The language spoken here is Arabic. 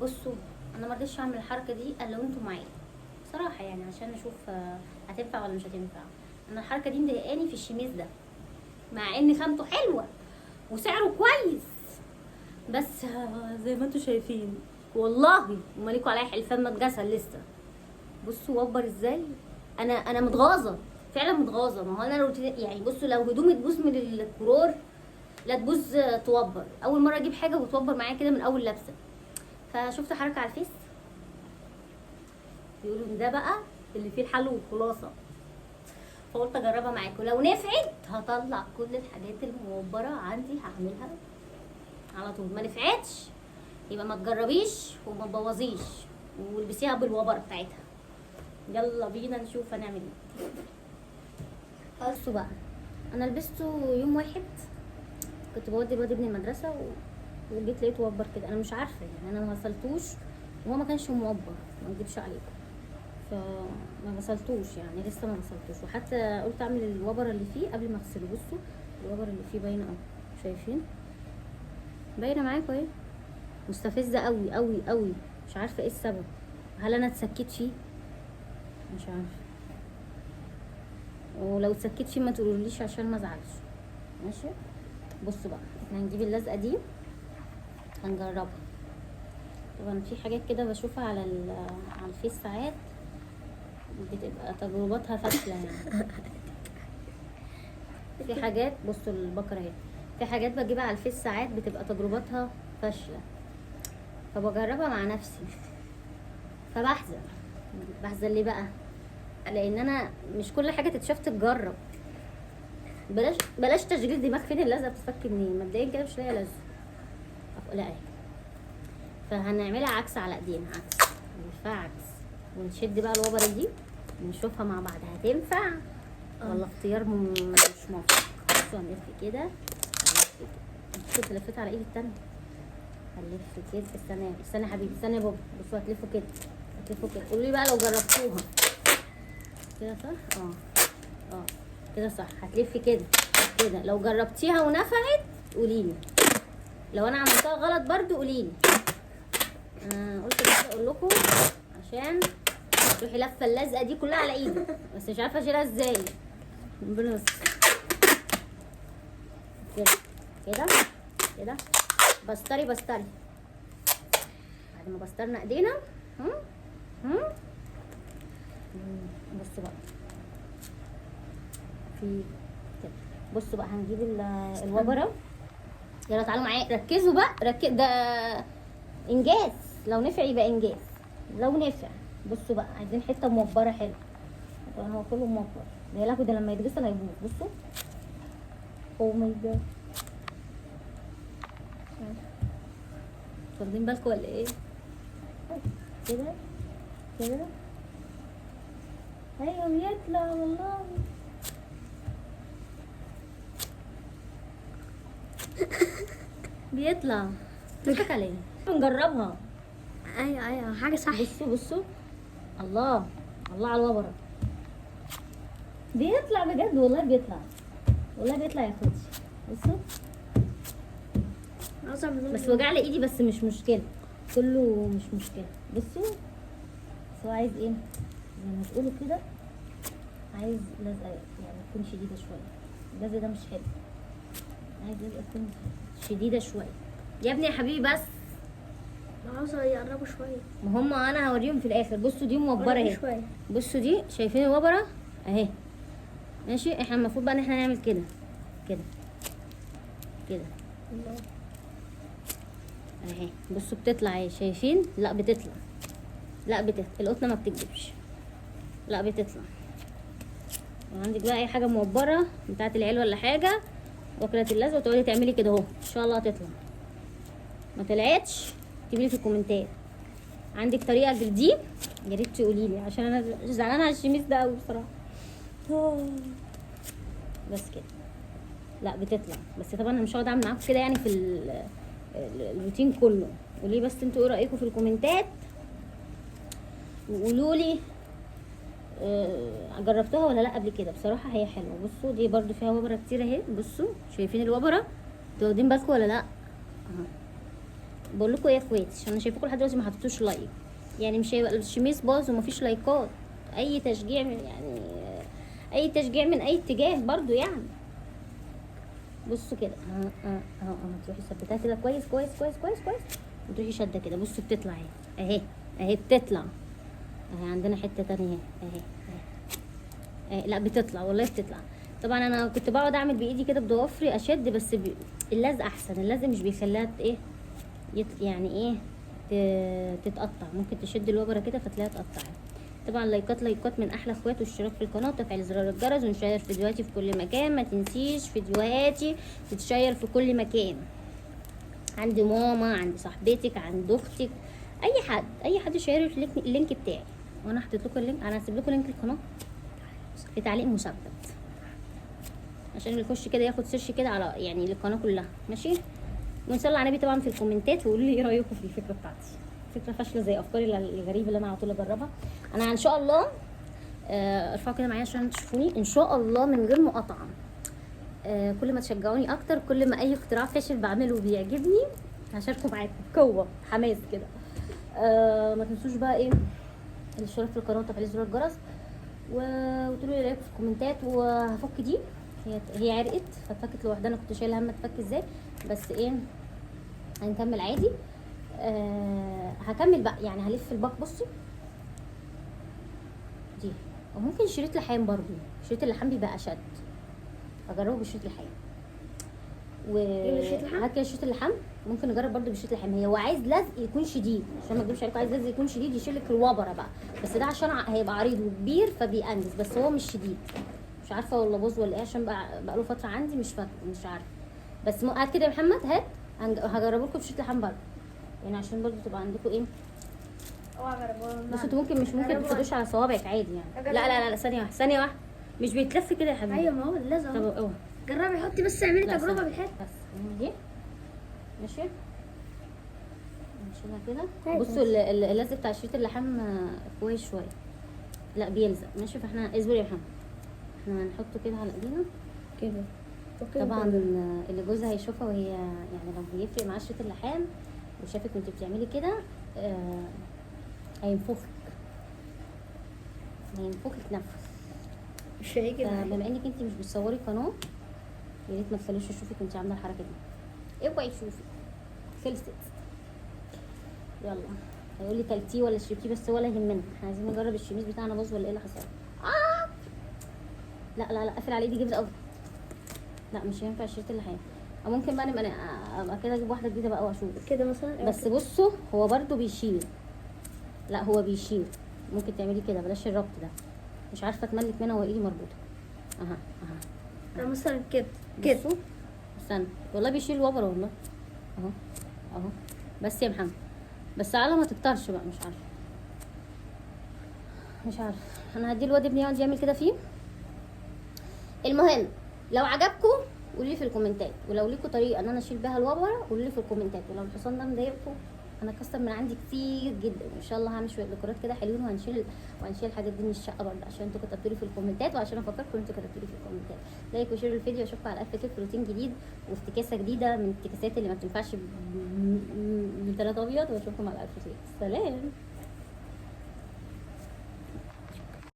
بصوا انا ما رضيتش اعمل الحركه دي الا لو انتوا معايا صراحه، يعني عشان اشوف هتنفع ولا مش هتنفع. انا الحركه دي مضايقاني في الشميز ده، مع ان خامته حلوه وسعره كويس، بس زي ما انتوا شايفين والله ومالكوا عليا حلفان ما اتغسل لسه. بصوا وبر ازاي، انا متغاظه فعلا متغاظه. ما هو انا يعني بصوا لو هدومي تبوظ من الكرور لا تبوظ توبر. اول مره اجيب حاجه وتوبر معايا كده من اول لبسه. فشفت حركه على الفيس بيقولوا ان ده بقى اللي فيه الحل والخلاصه، فقلت اجربها معاكم. لو نفعت هطلع كل الحاجات الموبره عندي هعملها على طول. ما نفعتش يبقى ما تجربيش وما تبوظيش والبسيها بالوبر بتاعتها. يلا بينا نشوف هنعمل ايه. بصوا بقى انا لبسته يوم واحد، كنت بودي الواد ابني المدرسه وجيت لقيته وبر كده. انا مش عارفه يعني، انا ما غسلتوش وهو ما كانش موبر، ما اكدبش عليكم، فما غسلتوش يعني لسه ما غسلتوش. وحتى قلت اعمل الوبر اللي فيه قبل ما اغسله. بصوا الوبر اللي فيه باينه اهو، شايفين باينه معاكم اهي، مستفزه قوي قوي قوي. مش عارفه ايه السبب، هل انا اتسكت فيه؟ مش عارفه، ولو اتسكت فيه ما تقولوليش عشان ما ازعلش. ماشي بصوا بقى احنا هنجيب اللزقه دي هنجربها. طبعا في حاجات كده بشوفها على على الفيس ساعات بتبقى تجربتها فاشله يعني. في حاجات بصوا البقره اهي، في حاجات بجيبها على الفيس ساعات بتبقى تجربتها فاشله، فبجربها مع نفسي فبحزن. بحزن ليه بقى؟ لان انا مش كل حاجه تتشاف تتجرب. بلاش تشغيل دماغ. فين اللزقه بتتفك منين؟ مبدئيا كده مش لاقيه لزقه. لا اهي، فهنعملها عكس على ايدينا، عكس نلفها عكس ونشد بقى الوبره دي ونشوفها مع بعض هتنفع ولا اختيار مش موفق. بصوا هنلف كده، هنلف كده. كنت لفيت على ايدي التانية، هنلف كده. استنى يا حبيبي، استنى يا بابا. بصوا هتلفوا كده، هتلفوا كده. قولوا لي بقى لو جربتوها كده صح. اه كده صح. هتلفي كده كده. لو جربتيها ونفعت قولي لي، لو انا عملتها غلط برضو قولي لي. قلت بس اقول لكم عشان تروحي لفه اللزقه دي كلها على ايدي، بس مش عارفه اشيلها ازاي. ربنا يستر. كده كده كده. بستري بعد ما بسترنا ايدينا. بصوا بقى في كده. بصوا بقى هنجيب الوبره. يلا تعالوا معايا ركزوا بقى، ده انجاز. لو نفع يبقى انجاز، لو نفع. بصوا بقى عايزين حته موبره حلوه. طبعا هو كله موبر. يا لهوي ده لما يتغسل هيبوظ. بصوا او ماي جاد، واخدين بالكم ولا ايه؟ كده كده. ايوه بيطلع والله. بيطلع. بتضحك عليا. نجربها. ايوه حاجه صح. بصوا الله الله على الوبره. بيطلع بجد والله، بيطلع والله بيطلع يا اخوتي. بصوا بس وجع لي ايدي، بس مش مشكله، كله مش مشكله. بصوا بس هو عايز ايه زي ما تقولوا كده، عايز لزقه يعني تكون شديده شويه. اللزق ده مش حلو، عايز لزقه تكون شديده شويه. يا ابني يا حبيبي بس عاوزه يقربوا شويه. ما هم انا هوريهم في الاخر. بصوا دي موبره اهي، شويه. بصوا دي شايفين الوبره اهي. ماشي احنا المفروض بقى ان احنا نعمل كده كده كده اهي. بصوا بتطلع اهي، شايفين؟ لا بتطلع، لا بتطلع. القطنه ما بتكذبش، لا بتطلع. وعندك بقى اي حاجه موبره بتاعت العيال ولا حاجه وكاله اللزق وتقعدي تعملي كده اهو، ان شاء الله هتطلع. ما طلعتش اكتبي لي في الكومنتات. عندك طريقه غير دي يا ريت تقولي لي، عشان انا زعلانه على الشميس ده قوي بصراحه. بس كده لا بتطلع. بس طبعا انا مش هقعد اعمل معاكم كده يعني في الروتين كله. قولي بس انتوا ايه رايكم في الكومنتات، وقولوا لي جربتوها ولا لا قبل كده. بصراحه هي حلوه. بصوا دي برده فيها وبره كتير اهي. بصوا شايفين الوبره؟ انتوا واخدين بالكم ولا لا؟ اهو بقول لكم ايه يا اخواتي، عشان انا شايفاكم لحد دلوقتي ما حطيتوش لايك، يعني مش هيبقى الشميس باظ ومفيش لايكات. اي تشجيع يعني اي تشجيع من اي اتجاه برضو يعني. بصوا كده اهو تروحي ثبتها كده كويس كويس كويس كويس كويس، وتروحي شده كده. بصوا بتطلع اهي اهي بتطلع اهي. عندنا حته تانية اهي اهي. لا بتطلع والله بتطلع. طبعا انا كنت بقعد اعمل بايدي كده بضوافري اشد، بس اللزق احسن. اللزق مش بيخليها ايه يعني ايه تتقطع. ممكن تشد الوبره كده فتلاقيها اتقطعت. طبعا لايكات من احلى اخوات، واشتراك في القناه وتفعيل زرار الجرس، ونشير فيديوهاتي في كل مكان. ما تنسيش فيديوهاتي تتشير في كل مكان، عند ماما، عند صاحبتك، عند اختك، اي حد شير اللينك بتاعي. وانا حطيت لكم اللينك، انا هسيب لكم لينك القناه في تعليق مثبت، عشان اللي يخش كده ياخد سيرش كده على يعني القناه كلها. ماشي. ونصلي على النبي طبعا في الكومنتات، وقولوا لي ايه رايكم في الفكره بتاعتي. فكره فاشله زي افكاري الغريبه اللي انا على طول اجربها. انا ان شاء الله ارفعوا كده معايا عشان تشوفوني ان شاء الله من غير مقاطعه. كل ما تشجعوني اكتر، كل ما اي اختراع فاشل بعمله وبيعجبني هشاركه معاكم بقوه حماس كده. ما تنسوش بقى ايه الاشتراك في القناه وتفعيل زرار الجرس، وتقولوا لي رايكم في الكومنتات. وهفك دي، هي عرقت فاتفكت لوحدها. انا كنت شايله هم تفك ازاي، بس ايه هنكمل عادي. هكمل بقى يعني هلف الباك. بصوا دي، وممكن شريط لحام برضو. شريط اللحام بيبقى اشد، هجربه بشريط اللحام. وهكذا شريط اللحام ممكن نجرب برضو بشريط اللحام. هو عايز لزق يكون شديد، عشان ما اكدبش عليكم، عايز لزق يكون شديد يشيل لك الوبره بقى. بس ده عشان هيبقى عريض وكبير فبيأنجز، بس هو مش شديد. مش عارفه ولا باظ ولا ايه، عشان بقى له فتره عندي مش فاكره مش عارفه. بس هات كده يا محمد، هات هجربه لكم بشريط لحام برضو، يعني عشان برضو تبقى عندكم ايه. بس انتوا ممكن تفوتوش على صوابعك عادي يعني. لا لا لا ثانيه واحده مش بيتلف كده يا حبيبي. ايوه ما هو اللزق. طب اوعى جربي حطي بس، اعملي تجربه بالحته بس دي. ماشي نشيلها كده. طيب بصوا اللزق بتاع شريط اللحام كويس شويه، لا بيلزق. ماشي. فاحنا اصبري يا محمد، احنا هنحطه كده على ايدينا كده. طبعا اللي جوزها هيشوفها وهي يعني لو بيفرق معاه شريط اللحام وشافك وانت بتعملي كده هينفخك نفس. مش هيجي بما انك انت مش بتصوري قناه، يا ريت ما تخلوش يشوفك وانت عامله الحركه دي. اوعي يشوفك. خلصت. يلا هيقول لي كلتيه ولا شربتيه، بس ولا يهمنا، احنا عايزين نجرب الشميس بتاعنا باظ ولا ايه اللي حصل. لا قفل على ايدي جامد قوي. لا مش هينفع الشريط اللحام. او ممكن بقى نبقى ابقى كده اجيب واحده جديده بقى واشوف كده مثلا. بس بصوا هو برضو بيشيل. لا هو بيشيل. ممكن تعملي كده، بلاش الربط ده. مش عارفه اتملك منها وايدي مربوطه. اها مثلا كده بصوا استنى، والله بيشيل الوبر والله. اهو بس يا محمد، بس على ما تكترش بقى. مش عارف انا هدي الواد ابني يقعد يعمل كده فيه. المهم لو عجبكم قولوا لي في الكومنتات، ولو ليكوا طريقه ان انا اشيل بيها الوبره قولوا لي في الكومنتات. ولو الحصان ده مضايقكم، انا كسر من عندي كتير جدا، ان شاء الله هعمل شويه ديكورات كده حلوين، وهنشيل الحاجات دي من الشقه برضه، عشان انتوا كتبتوا لي في الكومنتات، وعشان افكركم انتوا كتبتوا لي في الكومنتات. لايك وشير الفيديو، اشوفكم على الف كيف روتين جديد وافتكاسه جديده من التكاسات اللي ما بتنفعش بثلاث ابيض، واشوفكم على الف خير. سلام.